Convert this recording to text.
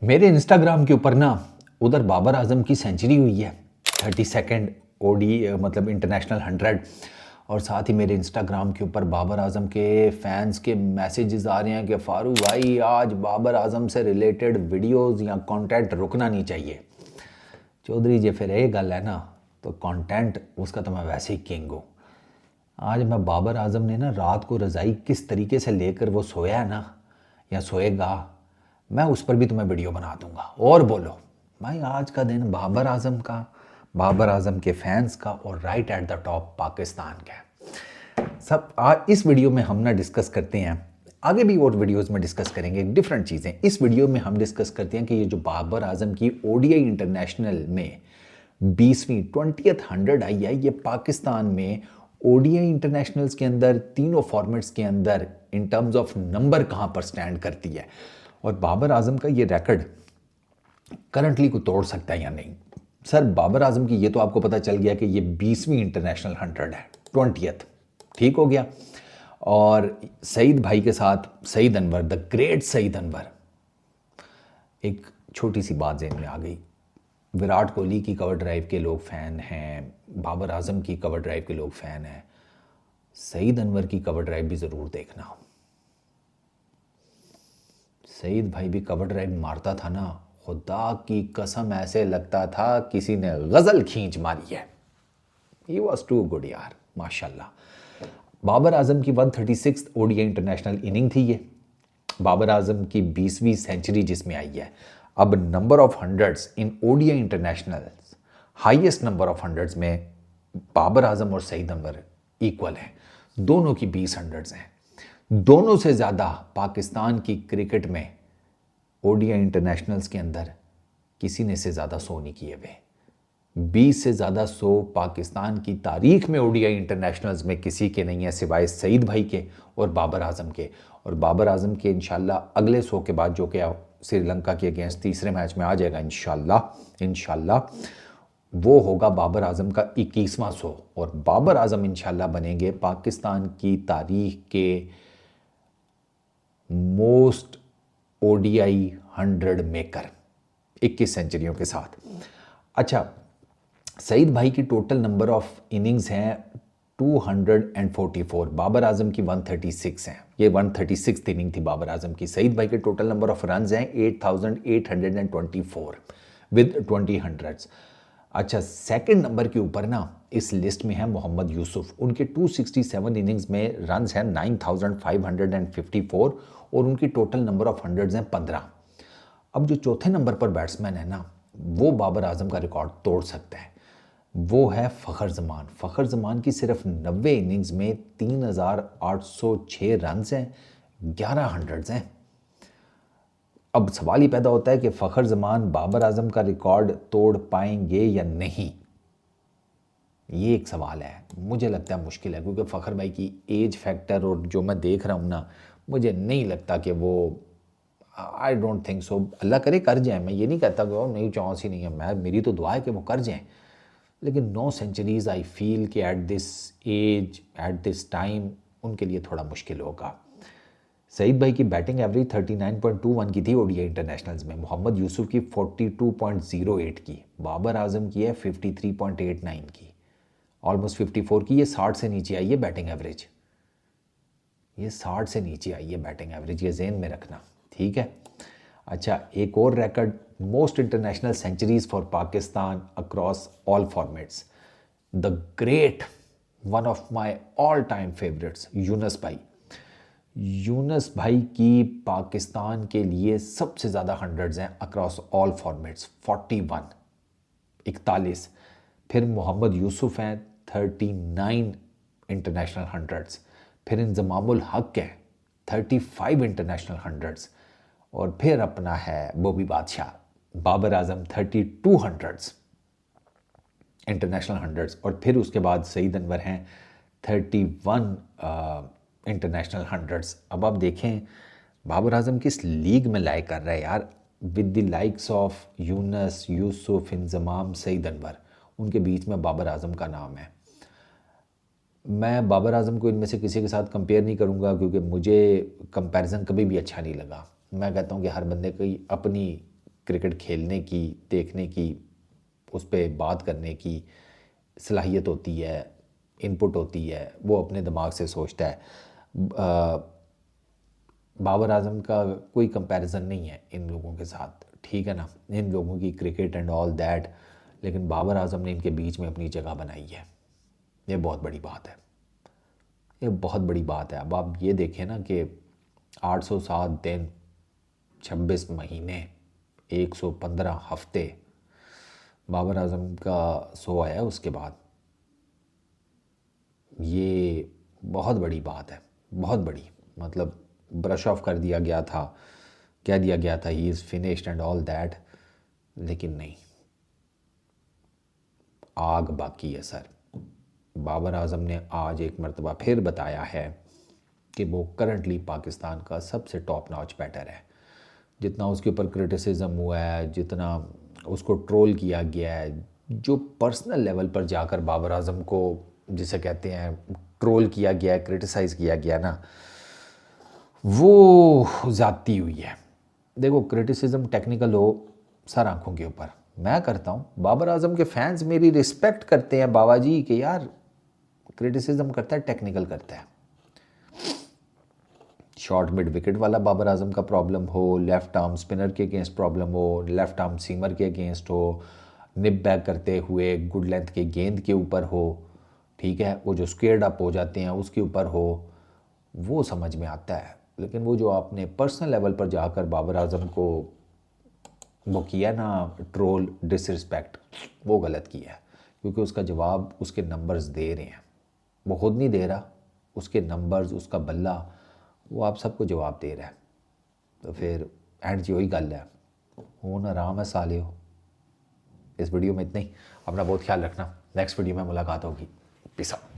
मेरे इंस्टाग्राम के ऊपर ना उधर बाबर आजम की सेंचुरी हुई है 32nd ओडी मतलब इंटरनेशनल 100। और साथ ही मेरे इंस्टाग्राम के ऊपर बाबर आजम के फैंस के मैसेजेस आ रहे हैं कि फारूक भाई आज बाबर आजम से रिलेटेड वीडियोस या कंटेंट रुकना नहीं चाहिए। चौधरी जी फिर ये गल है ना, तो कंटेंट उसका तो मैं वैसे ही किंग हूँ। आज मैं बाबर आजम ने ना रात को रज़ाई किस तरीके से लेकर वो सोया है ना या सोएगा, मैं उस पर भी तुम्हें वीडियो बना दूंगा। और बोलो भाई, आज का दिन बाबर आजम का, बाबर आजम के फैंस का और right at the top Pakistan का। सब आज इस वीडियो में हम ना डिस्कस करते हैं, आगे भी और वीडियोस में डिस्कस करेंगे डिफरेंट चीज़ें। इस वीडियो में हम डिस्कस करते हैं कि ये जो बाबर आजम की ओडीआई इंटरनेशनल में 20वीं 20th 100 आई है, ये पाकिस्तान में ओडीआई इंटरनेशनल्स के अंदर तीनों फॉर्मेट्स के अंदर इन टर्म्स ऑफ नंबर कहाँ पर स्टैंड करती है, और बाबर आजम का ये रिकॉर्ड करंटली को तोड़ सकता है या नहीं। सर बाबर आजम की ये तो आपको पता चल गया कि ये 20वीं इंटरनेशनल 100 है, 20th ठीक हो गया। और सईद भाई के साथ सईद अनवर, द ग्रेट सईद अनवर। एक छोटी सी बात ज़हन में आ गई, विराट कोहली की कवर ड्राइव के लोग फ़ैन हैं, बाबर आजम की कवर ड्राइव के लोग फ़ैन हैं, सईद अनवर की कवर ड्राइव भी ज़रूर देखना। सईद भाई भी कवर ड्राइव मारता था ना, खुदा की कसम ऐसे लगता था किसी ने गज़ल खींच मारी है। ही वॉज टू गुड यार, माशाल्लाह। बाबर आजम की 136 ओडीआई इंटरनेशनल इनिंग थी ये, बाबर आजम की 20वीं सेंचुरी जिसमें आई है। अब number of hundreds in ODI international, highest number of hundreds में बाबर आजम और सईद अनवर इक्वल हैं, दोनों की 20 हंड्रेड्स हैं। दोनों से ज़्यादा पाकिस्तान की क्रिकेट में ओडीआई इंटरनेशनल्स के अंदर किसी ने से ज़्यादा 100 नहीं किए हुए। 20 से ज़्यादा 100 पाकिस्तान की तारीख में ओडीआई इंटरनेशनल्स में किसी के नहीं है सिवाय सईद भाई के और बाबर आजम के। और बाबर आजम के इंशाल्लाह अगले 100 के बाद जो कि श्रीलंका के अगेंस्ट तीसरे मैच में आ जाएगा इंशाल्लाह वो होगा बाबर आजम का 21वां 100। और बाबर आजम इंशाल्लाह बनेंगे पाकिस्तान की तारीख के मोस्ट ओडीआई 100 मेकर 21 सेंचुरियों के साथ। अच्छा, सईद भाई की टोटल नंबर ऑफ इनिंग्स हैं 244, बाबर आजम की 136 हैं। ये 136 इनिंग थी बाबर आजम की। सईद भाई के टोटल नंबर ऑफ रन्स हैं 8824 विद 20 हंड्रेड्स। अच्छा, सेकंड नंबर के ऊपर ना इस लिस्ट में है मोहम्मद यूसुफ, उनके 267 इनिंग्स में रन्स हैं 9554 और उनकी टोटल नंबर ऑफ हंड्रेड्स हैं 15। अब जो चौथे नंबर पर बैट्समैन है ना, वो बाबर आजम का रिकॉर्ड तोड़ सकता है, वो है फ़खर ज़मान। फ़खर ज़मान की सिर्फ 90 इनिंग्स में 3806 रन्स हैं, 11 हंड्रेड्स हैं। अब सवाल ही पैदा होता है कि फ़खर ज़मान बाबर आजम का रिकॉर्ड तोड़ पाएंगे या नहीं, ये एक सवाल है। मुझे लगता है मुश्किल है, क्योंकि फ़खर भाई की एज फैक्टर और जो मैं देख रहा हूँ ना, मुझे नहीं लगता कि वो, आई डोंट थिंक सो। अल्लाह करे कर जाए, मैं ये नहीं कहता कि नहीं चांस ही नहीं है, मैं मेरी तो दुआ है कि वो कर जाएं, लेकिन 9 सेंचुरीज़ आई फील कि at this age at this time उनके लिए थोड़ा मुश्किल होगा। सईद भाई की बैटिंग एवरेज 39.21 की थी ओडीआई इंटरनेशनल्स में, मोहम्मद यूसुफ की 42.08 की, बाबर आजम की है 53.89 की, ऑलमोस्ट 54 की। ये 60 से नीचे आई है बैटिंग एवरेज, ये 60 से नीचे आई है बैटिंग एवरेज, ये ज़हन में रखना, ठीक है। अच्छा, एक और record, most international centuries for Pakistan across all formats, the great, one of my all time favourites, Younis भाई। यूनस भाई की पाकिस्तान के लिए सबसे ज़्यादा हंड्रेड्स हैं अक्रॉस ऑल फॉर्मेट्स, 41, 41। फिर मोहम्मद यूसुफ हैं 39 इंटरनेशनल हंड्रेड्स, फिर इंजमामुल हक है 35 इंटरनेशनल हंड्रेड्स, और फिर अपना है बॉबी बादशाह Babar Azam 32 hundreds international hundreds, और फिर उसके बाद सईद अनवर हैं 31 इंटरनेशनल हंड्रेड्स। अब आप देखें बाबर आजम किस लीग में लाइक कर रहा है यार, with the likes of Younis, Yousuf, Inzamam, Saeed Anwar, उनके बीच में बाबर आजम का नाम है। मैं बाबर आजम को इनमें से किसी के साथ कंपेयर नहीं करूँगा, क्योंकि मुझे कंपैरिजन कभी भी अच्छा नहीं लगा। मैं कहता हूँ कि हर बंदे की अपनी क्रिकेट खेलने की, देखने की, उस पर बात करने की सलाहियत होती है, इनपुट होती है, वो अपने दिमाग से सोचता है। बाबर आजम का कोई कंपैरिजन नहीं है इन लोगों के साथ, ठीक है ना, इन लोगों की क्रिकेट एंड ऑल दैट, लेकिन बाबर आजम ने इनके बीच में अपनी जगह बनाई है। ये बहुत बड़ी बात है, ये बहुत बड़ी बात है। अब आप ये देखें ना कि 807 दिन, 26 महीने, 115 हफ्ते बाबर आजम का सो आया उसके बाद, ये बहुत बड़ी बात है, बहुत बड़ी। मतलब ब्रश ऑफ कर दिया गया था, कह दिया गया था he is finished and all that, लेकिन नहीं, आग बाकी है सर। बाबर आजम ने आज एक मरतबा फिर बताया है कि वो करंटली पाकिस्तान का सबसे टॉप नॉच बैटर है। जितना उसके ऊपर क्रिटिसिज्म हुआ है, जितना उसको ट्रोल किया गया है, जो पर्सनल लेवल पर जाकर बाबर आजम को जिसे कहते हैं ट्रोल किया गया है, क्रिटिसाइज़ किया गया ना, वो ज़्यादती हुई है। देखो, क्रिटिसिज्म टेक्निकल हो सर आंखों के ऊपर, मैं करता हूँ, बाबर आजम के फैंस मेरी रिस्पेक्ट करते हैं बाबा जी कि यार क्रिटिसिज्म करता है, टेक्निकल करता है। शॉर्ट मिड विकेट वाला बाबर आजम का प्रॉब्लम हो, लेफ़्ट आर्म स्पिनर के अगेंस्ट प्रॉब्लम हो, लेफ़्ट आर्म सीमर के अगेंस्ट हो, निप बैक करते हुए गुड लेंथ के गेंद के ऊपर हो, ठीक है, वो जो स्क्वेयर्ड अप हो जाते हैं उसके ऊपर हो, वो समझ में आता है। लेकिन वो जो आपने पर्सनल लेवल पर जाकर बाबर आजम को वो किया ना, ट्रोल, डिसरिस्पेक्ट, वो गलत किया है। क्योंकि उसका जवाब उसके नंबर्स दे रहे हैं, वो खुद नहीं दे रहा, उसके नंबर्स, उसका बल्ला, वो आप सबको जवाब दे रहा है। तो फिर एंड जी वही गल है, हूँ आराम है साले हो। इस वीडियो में इतना ही, अपना बहुत ख्याल रखना, नेक्स्ट वीडियो में मुलाकात होगी, पीस आउट।